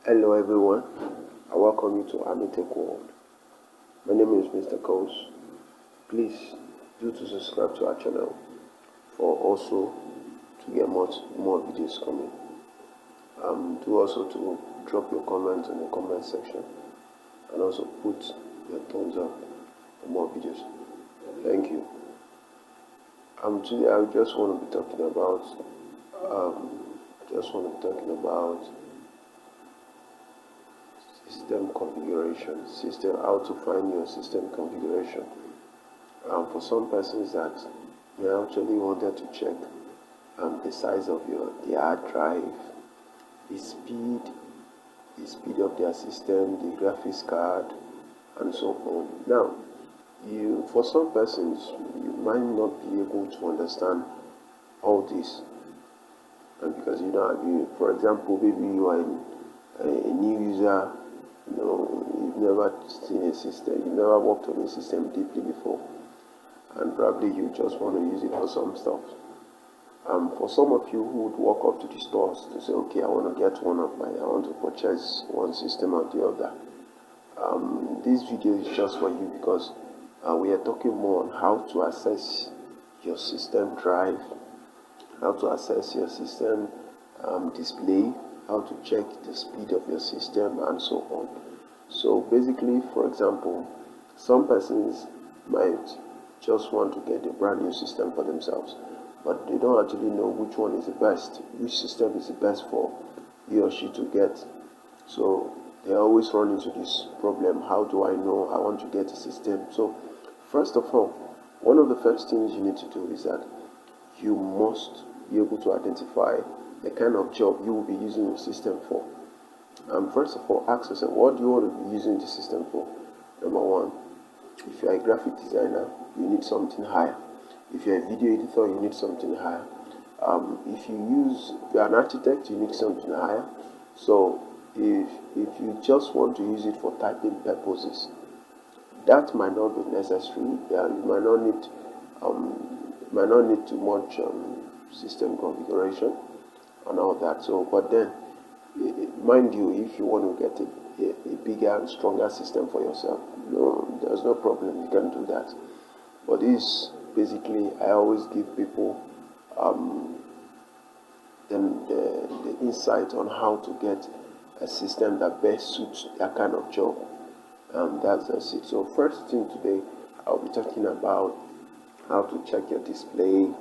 Hello everyone, I welcome you to ANI-TECHWORLD. My name is Mr. Coase. Please do to subscribe to our channel for also to get more videos coming. Do also to drop your comments in the comment section and also put your thumbs up for more videos. Thank you. Today I just want to be talking about system configuration, how to find your system configuration. For some persons that they actually wanted to check the size of the hard drive, the speed of their system, the graphics card, and so on. Now, for some persons, you might not be able to understand all this, and because for example, maybe you are a new user. You've never seen a system, you've never worked on a system deeply before, and probably you just want to use it for some stuff. For some of you who would walk up to the stores to say, okay, I want to purchase one system or the other, this video is just for you, because we are talking more on how to access your system drive, how to access your system display, how to check the speed of your system, and so on. So basically, for example, some persons might just want to get a brand new system for themselves, but they don't actually know which one is the best, which system is the best for he or she to get. So they always run into this problem: how do I know I want to get a system? So first of all, one of the first things you need to do is that you must be able to identify the kind of job you will be using your system for. First of all, ask yourself, what do you want to be using the system for? Number one, if you're a graphic designer, you need something higher. If you're a video editor, you need something higher. If you're an architect, you need something higher. So if you just want to use it for typing purposes, that might not be necessary. You might not need too much system configuration and all that. So, but then, mind you, if you want to get a bigger and stronger system for yourself, there's no problem, you can do that. But this basically, I always give people the insight on how to get a system that best suits that kind of job. That's it. So first thing today, I'll be talking about how to check your display,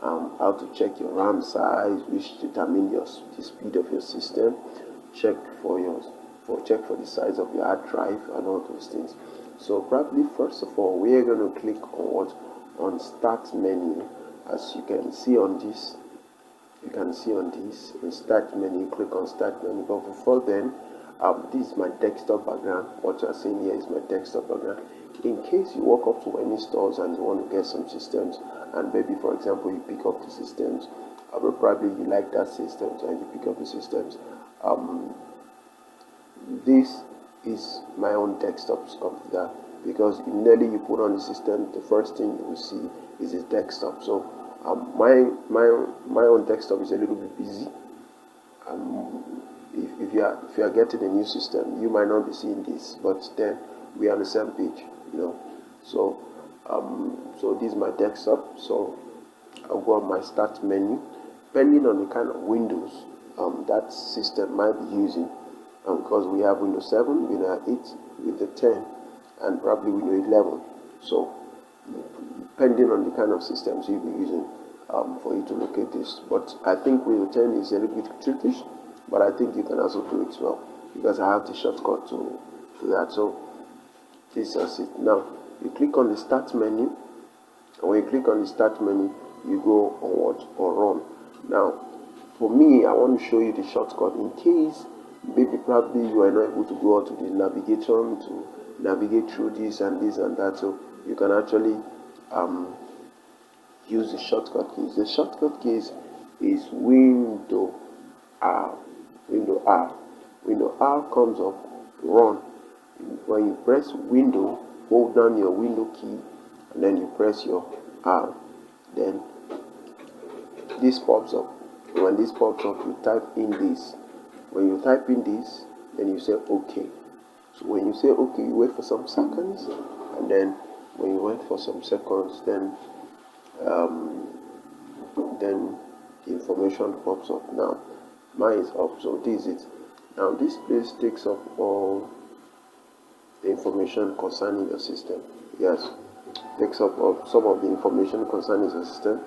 how to check your RAM size, which determines the speed of your system. Check for the size of your hard drive and all those things. So probably first of all, we are going to click on Start menu. As you can see on this, in Start menu, click on Start menu. But before then, this is my desktop background. What you are seeing here is my desktop background. In case you walk up to any stores and you want to get some systems, and maybe for example you pick up the systems, probably you like that systems and you pick up the systems. This is my own desktop computer, because immediately you put on the system, the first thing you will see is a desktop. So my own desktop is a little bit busy. If you are getting a new system, you might not be seeing this, but then we are on the same page, So this is my desktop. So I'll go on my Start menu. Depending on the kind of Windows that system might be using, because we have Windows 7, Windows 8, with the 10, and probably Windows 11. So depending on the kind of systems you'll be using, for you to locate this. But I think Windows 10 is a little bit trickish, but I think you can also do it well, because I have the shortcut to that. So this is it. Now you click on the Start menu, and when you click on the Start menu, you go on Run. Now for me, I want to show you the shortcut in case maybe probably you are not able to go out to the navigation to navigate through this and that. So you can actually use the shortcut keys. The shortcut keys is Window R. Window R comes up, Run. When you press Window, hold down your Window key, and then you press your R. Then this pops up. When this pops up, you type in this. When you type in this, then you say OK. So when you say OK, you wait for some seconds, and then when you wait for some seconds, then the information pops up. Now mine is up, so this is it. Now this place takes up all the information concerning your system. Yes, takes up some of the information concerning your system.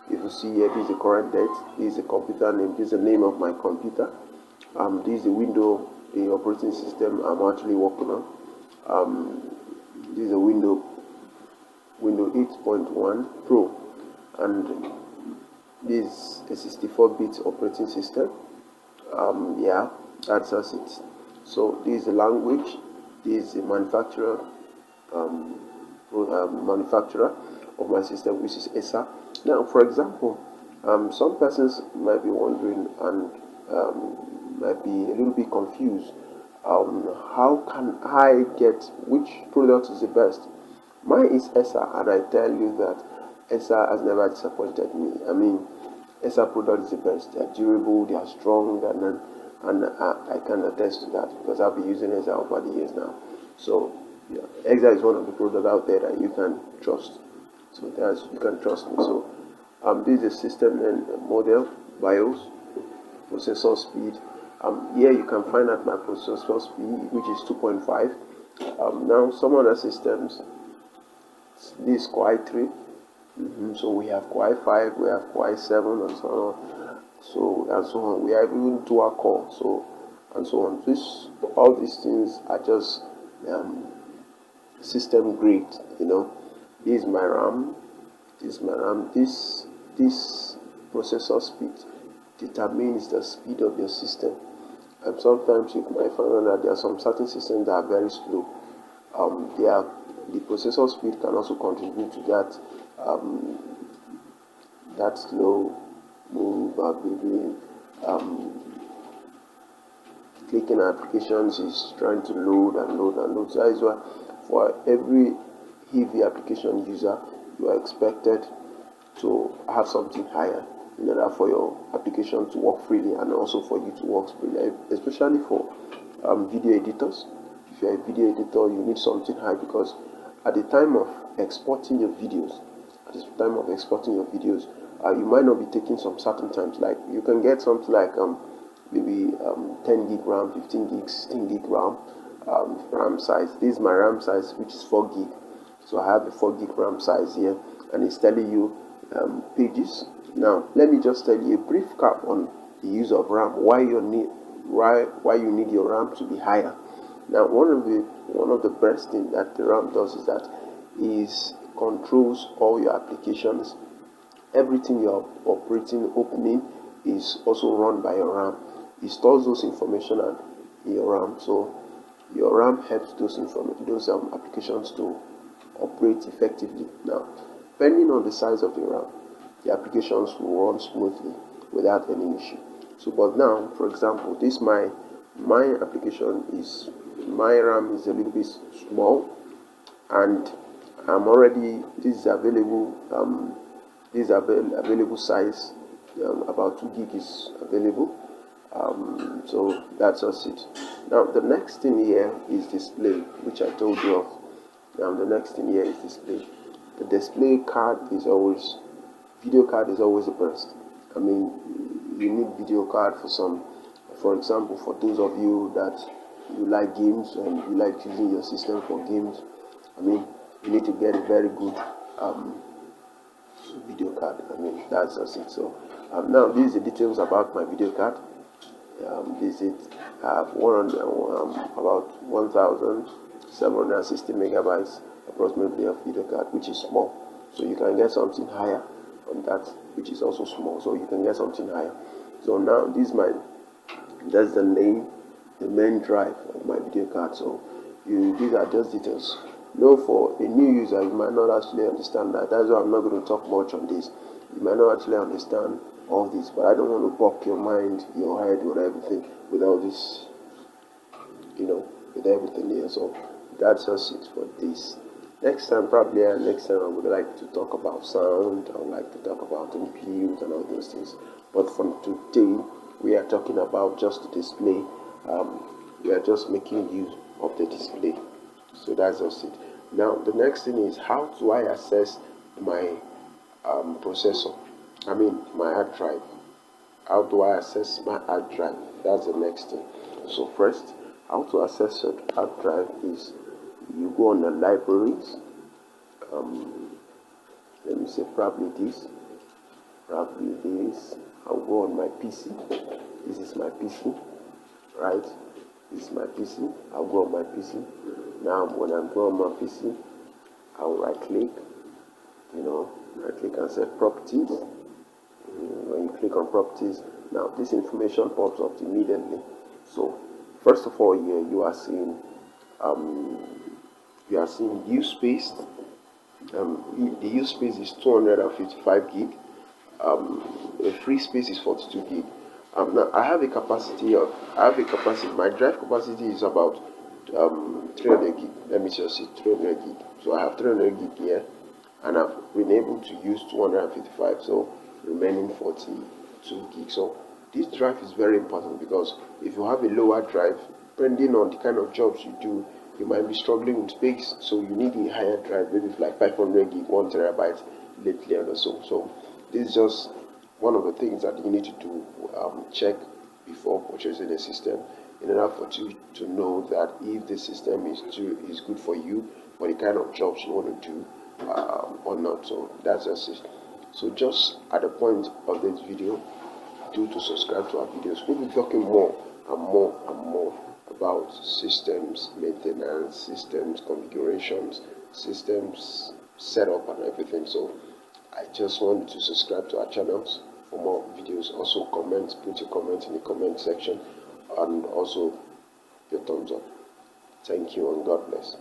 If you see here, this is the current date, this is the computer name, this is the name of my computer, this is the window, the operating system I'm actually working on. This is a window 8.1 Pro, and this is a 64-bit operating system. Yeah, that's just it. So this is the language, this is the manufacturer of my system, which is ESA. Now, for example, some persons might be wondering and might be a little bit confused. How can I get which product is the best? Mine is ESA, and I tell you that ESA has never disappointed me. I mean, ESA product is the best. They are durable, they are strong, and I can attest to that because I've been using ESA over the years now. So yeah, ESA is one of the products out there that you can trust. So you can trust me. So this is the system and model, BIOS, processor speed. Here you can find out my processor speed, which is 2.5. Now some other systems, this is Core i3. So we have Core i5, we have Core i7, and so on. So on. We have even dual core, and so on. All these things are just system grade. This is my RAM. This processor speed determines the speed of your system. And sometimes you might find out that there are some certain systems that are very slow. The processor speed can also contribute to that slow move between clicking applications is trying to load and load and load. So that is why for every heavy application user, you are expected to have something higher in order for your application to work freely and also for you to work freely, especially for video editors. If you're a video editor, you need something high because at the time of exporting your videos, you might not be taking some certain times. Like you can get something like maybe 10 gig RAM, 15 gig, 16 gig RAM, RAM size. This is my RAM size, which is 4 gig. So I have a 4 gig RAM size here, and it's telling you pages. Now let me just tell you a brief cap on the use of RAM. Why you need your RAM to be higher. Now one of the best things that the RAM does is that it controls all your applications. Everything you're opening is also run by your RAM. It stores those information in your RAM, so your RAM helps those applications to operate effectively. Now, depending on the size of the RAM, the applications will run smoothly without any issue. So, but now, for example, my application is my RAM is a little bit small, and this is available. This is available size. About 2 gig is available. So that's just it. Now the next thing here is display, which I told you of. Now the next thing here is display. The display card is always, video card is always the best. I mean, you need video card for example, for those of you that you like games and you like using your system for games. I mean, you need to get a very good video card. I mean, that's just it. So now these are the details about my video card. This is it. I have about 1,760 megabytes approximately of video card, which is small. So you can get something higher on that, which is also small. So you can get something higher. So now that's the main drive of my video card. So these are just details. For a new user, you might not actually understand that. That's why I'm not going to talk much on this. You might not actually understand all this, but I don't want to block your mind, your head with everything, with all this, with everything here. So that's just it for this. Next time I would like to talk about sound. I would like to talk about input and all those things. But for today, we are talking about just the display. we are just making use of the display. So that's just it. Now the next thing is, how do I access my processor? I mean my hard drive. How do I access my hard drive? That's the next thing. So first, how to access your hard drive is you go on the libraries. Let me say probably this. I'll go on my PC. This is my PC, right? This is my PC. I'll go on my PC. Now when I'm going on my PC, I'll right click, right click and say properties. When you click on properties, now this information pops up immediately. So first of all, here you are seeing use space. The use space is 255 gig. A free space is 42 gig. Now I have a capacity. My drive capacity is about 300 gig. Let me just say 300 gig. So I have 300 gig here, and I've been able to use 255. So remaining 42 gig. So this drive is very important, because if you have a lower drive, depending on the kind of jobs you do, you might be struggling with space. So you need a higher drive, maybe like 500 gig, 1 terabyte lately or so. So this is just one of the things that you need to do, check before purchasing a system, in order for you to know that if the system is good for you, for the kind of jobs you want to do, or not. So that's just it. So just at the point of this video, do to subscribe to our videos. We'll be talking more and more and more about systems maintenance, systems configurations, systems setup and everything. So I just want you to subscribe to our channels for more videos. Also comment, put your comment in the comment section, and also your thumbs up. Thank you and God bless.